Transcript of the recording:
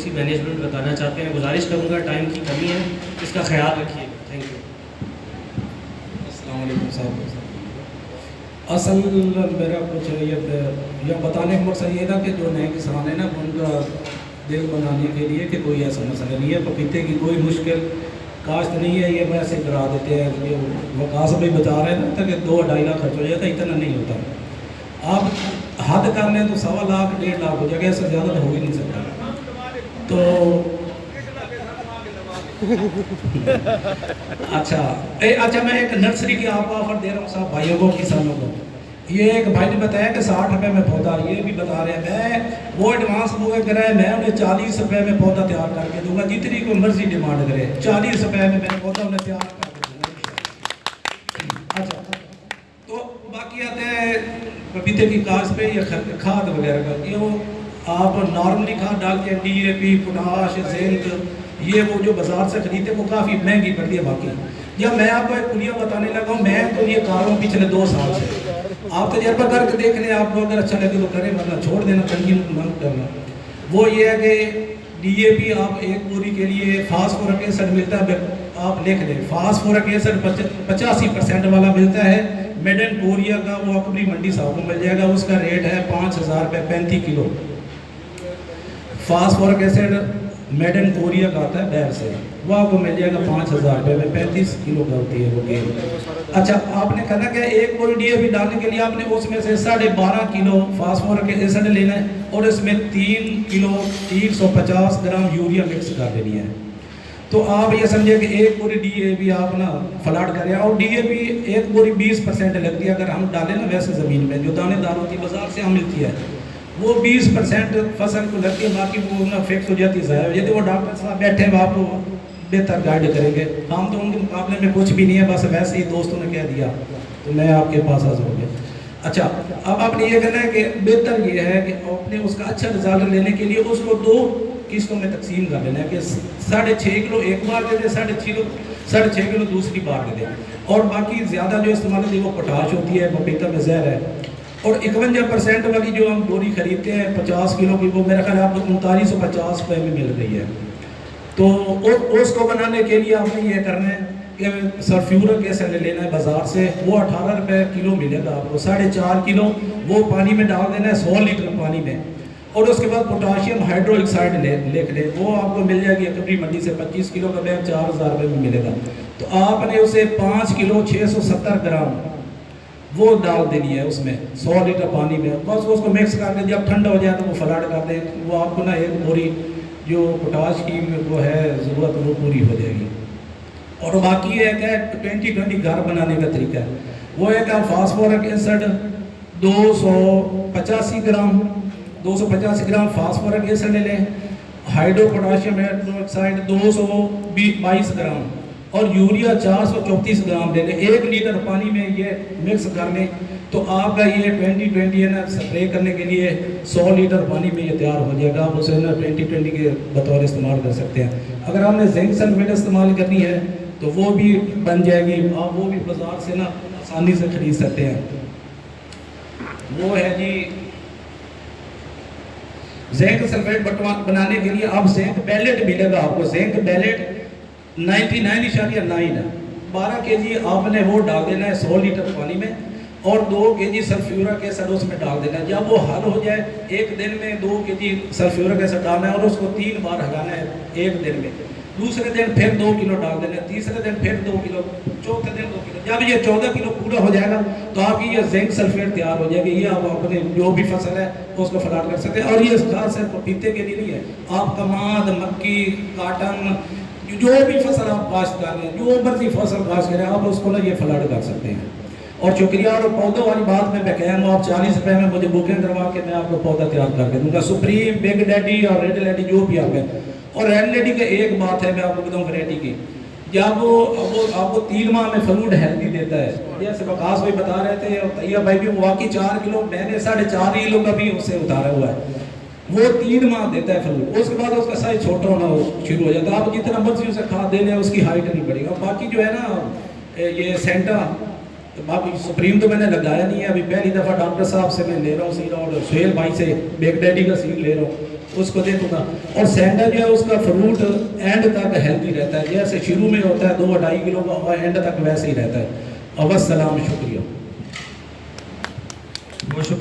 सी management बताना चाहते हैं। गुजारिश करूँगा, टाइम की कमी है, इसका ख्याल रखिएगा। Thank you. अस्सलाम वालेकुम साहब। असल मेरा कुछ ये बताने का मकसद ये था कि जो नए किसान है ना, उनका दिल बनाने के लिए कि कोई ऐसा मसला नहीं है, पपीते की कोई मुश्किल काश्त नहीं है। ये वैसे डरा देते हैं, ये वकास भाई बता रहे हैं ना कि 2-2.5 लाख खर्च हो जाता, इतना नहीं होता। आप हद कर लें तो 1.25 लाख 1.5 लाख हो जाएगा, इससे ज़्यादा तो हो ही नहीं सकता। तो अच्छा मैं एक नर्सरी की आपको ऑफर दे रहा हूँ साहब, भाइयों को, किसानों को। ये एक भाई ने बताया कि 60 रुपये में पौधा, ये भी बता रहे हैं मैं वो एडवांस बुक कराए, मैं उन्हें 40 रुपये में पौधा तैयार करके दूंगा, जितनी कोई मर्जी डिमांड करे 40 रुपये में मैं पौधा उन्हें तैयार करके दूंगा। अच्छा, तो बाकी आते हैं पपीते की काश्त पे या खाद वगैरह का। ये वो आप नॉर्मली खाद डालते हैं, DAP, पोटाश, जिंक, ये वो जो बाजार से खरीदते वो काफ़ी महंगी पड़ती है। बाकी जब मैं आपको एक पुलिया बताने लगा हूँ, मैं तो ये कर रहा हूँ पिछले 2 साल से। आप तजर्बा करके देख लें, आपको अगर अच्छा लगे तो करें, वरना छोड़ देना, कंटिन्यू मत करना। वो ये है कि DAP आप एक बोरी के लिए फास्फोरिक एसिड मिलता है, आप लिख लें फास्फोरिक एसिड 85% वाला मिलता है। मेडन कोरिया का वो अपनी मंडी साहब को मिल जाएगा, उसका रेट है 5,000 रुपये 35 किलो। फास्फोरिक एसिड मेडन कोरिया का आता है बैर से, वो आपको मिल जाएगा 5,000 रुपये में, 35 किलो का होती है वो गेंद। अच्छा, आपने कहना क्या, एक बोरी DAP डालने के लिए आपने उसमें से 12.5 किलो फास्फोरिक एसिड लेना है और इसमें 3 किलो 350 ग्राम यूरिया मिक्स कर देनी है। तो आप ये समझे कि एक बोरी DAP आप ना फ्लड करें, और DAP एक बोरी 20% लगती है अगर हम डालें ना वैसे ज़मीन में, जो दानेदार होती है बाजार से हम मिलती है, वो 20% फसल को लगती है, बाकी वो ना फिक्स हो जाती है। यदि वो डॉक्टर साहब बैठे हैं आपको बेहतर गाइड करेंगे, हम तो उनके मुकाबले में कुछ भी नहीं है, बस वैसे ही दोस्तों ने कह दिया तो मैं आपके पास हाजिर हो गया। अच्छा, अब आपने ये कहना है कि बेहतर ये है कि अपने उसका अच्छा रिजल्ट लेने के लिए उसको 2 किस्तों में तकसीम कर लेना है कि 6.5 किलो एक बार दे दें, 6.5 किलो दूसरी बार दे दें, और बाकी ज़्यादा जो इस्तेमाल होती है वो पोटाश होती है, पपीता में जहर है। और 51% वाली जो हम बोरी खरीदते हैं 50 किलो की, वो मेरा ख्याल आपको 3950 रुपये में मिल रही है। तो उसको बनाने के लिए आपने ये करना है कि सल्फ्यूरिक एसिड लेना है बाज़ार से, वो 18 रुपये किलो मिलेगा आपको। 4.5 किलो वो पानी में डाल देना है, 100 लीटर पानी में, और उसके बाद पोटाशियम हाइड्रोक्साइड लिख लें, वो आपको मिल जाएगी अपनी मंडी से 25 किलो का बैग 4,000 रुपये में मिलेगा। तो आपने उसे 5 किलो 670 ग्राम वो डाल देनी है उसमें 100 लीटर पानी में, बस उसको मिक्स करके जब ठंडा हो जाए तो वो फ्लड कर दें, वो आपको ना एक बोरी जो पोटाश की वो है ज़रूरत वो पूरी हो जाएगी। और बाकी है क्या 20-20 घर बनाने का तरीका है, वो है क्या फास्फोरिक एसिड 285 ग्राम फास्फोरिक एसिड ले लें, हाइड्रोपोटाशियम हाइड्रोक्साइड 222 ग्राम, और यूरिया 434 ग्राम ले लें। 1 लीटर पानी में ये मिक्स कर लें तो आपका ये 20-20 है ना स्प्रे करने के लिए 100 लीटर पानी में ये तैयार हो जाएगा। आप उसे ना 20-20 के बतौर इस्तेमाल कर सकते हैं। अगर हमने जिंक सल्फेट इस्तेमाल करनी है तो वो भी बन जाएगी, आप वो भी बाजार से ना आसानी से खरीद सकते हैं। वो है जी जिंक सल्फेट बनाने के लिए आप जिंक पैलेट मिलेगा आपको, जिंक पैलेट 99.9 12 kg आपने वो डाल देना है 100 लीटर पानी में, और 2 kg सल्फ्यूरिक एसिड उसमें डाल देना है। जब वो हल हो जाए, एक दिन में 2 kg सल्फ्यूरिक एसिड डालना है और उसको 3 बार हलाना है एक दिन में। दूसरे दिन फिर 2 किलो डाल देना है, तीसरे दिन फिर 2 किलो, चौथे दिन 2 किलो। जब ये 14 किलो पूरा हो जाएगा तो आपकी ये जिंक सल्फेट तैयार हो जाएगी। ये आप अपने जो भी फसल है उसको फ्लड कर सकते हैं। और ये खास सिर्फ पपीते के लिए नहीं है, आप कमाद, मक्की, काटन, जो भी फसल आप काश्त कर रहे हैं, जो मर्जी फसल काश्त करें, आप उसको ना ये फ्लड कर सकते हैं। और शुक्रिया, और पौधों वाली बात में मैं कह रहा हूँ, आप 40 रुपये में मुझे बुकिंग करवा के मैं आपको पौधा तैयार करके दूंगा, सुप्रीम, बिग डैडी और रेड डैडी जो भी आप है। और रेड डैडी की एक बात है मैं आपको बताऊँ वैरायटी की, जब वो आपको 3 माह में फ्रूट हेल्दी देता है, जैसे वकास भाई बता रहे थे और तैयब भाई भी, वाकई 4 किलो मैंने 4.5 किलो का भी उससे उतारा हुआ है। वो 3 माह देता है फ्रूट, उसके बाद उसका साइज छोटा होना शुरू हो जाता है। आप जितना मर्जी उसे खाद देने उसकी हाइट नहीं बढ़ेगा। बाकी जो है ना ये सेंटा तो अभी सुप्रीम तो मैंने लगाया नहीं है, अभी पहली दफ़ा डॉक्टर साहब से मैं ले रहा हूँ सीड, और सुहेल भाई से बेग डैडी का सीड ले रहा हूँ, उसको दे दूँगा। और सैंडल जो है उसका फ्रूट एंड तक हेल्दी रहता है, जैसे शुरू में होता है 2-2.5 किलो का, एंड तक वैसे ही रहता है। अवस सलाम, शुक्रिया। बहुत शुक्रिया।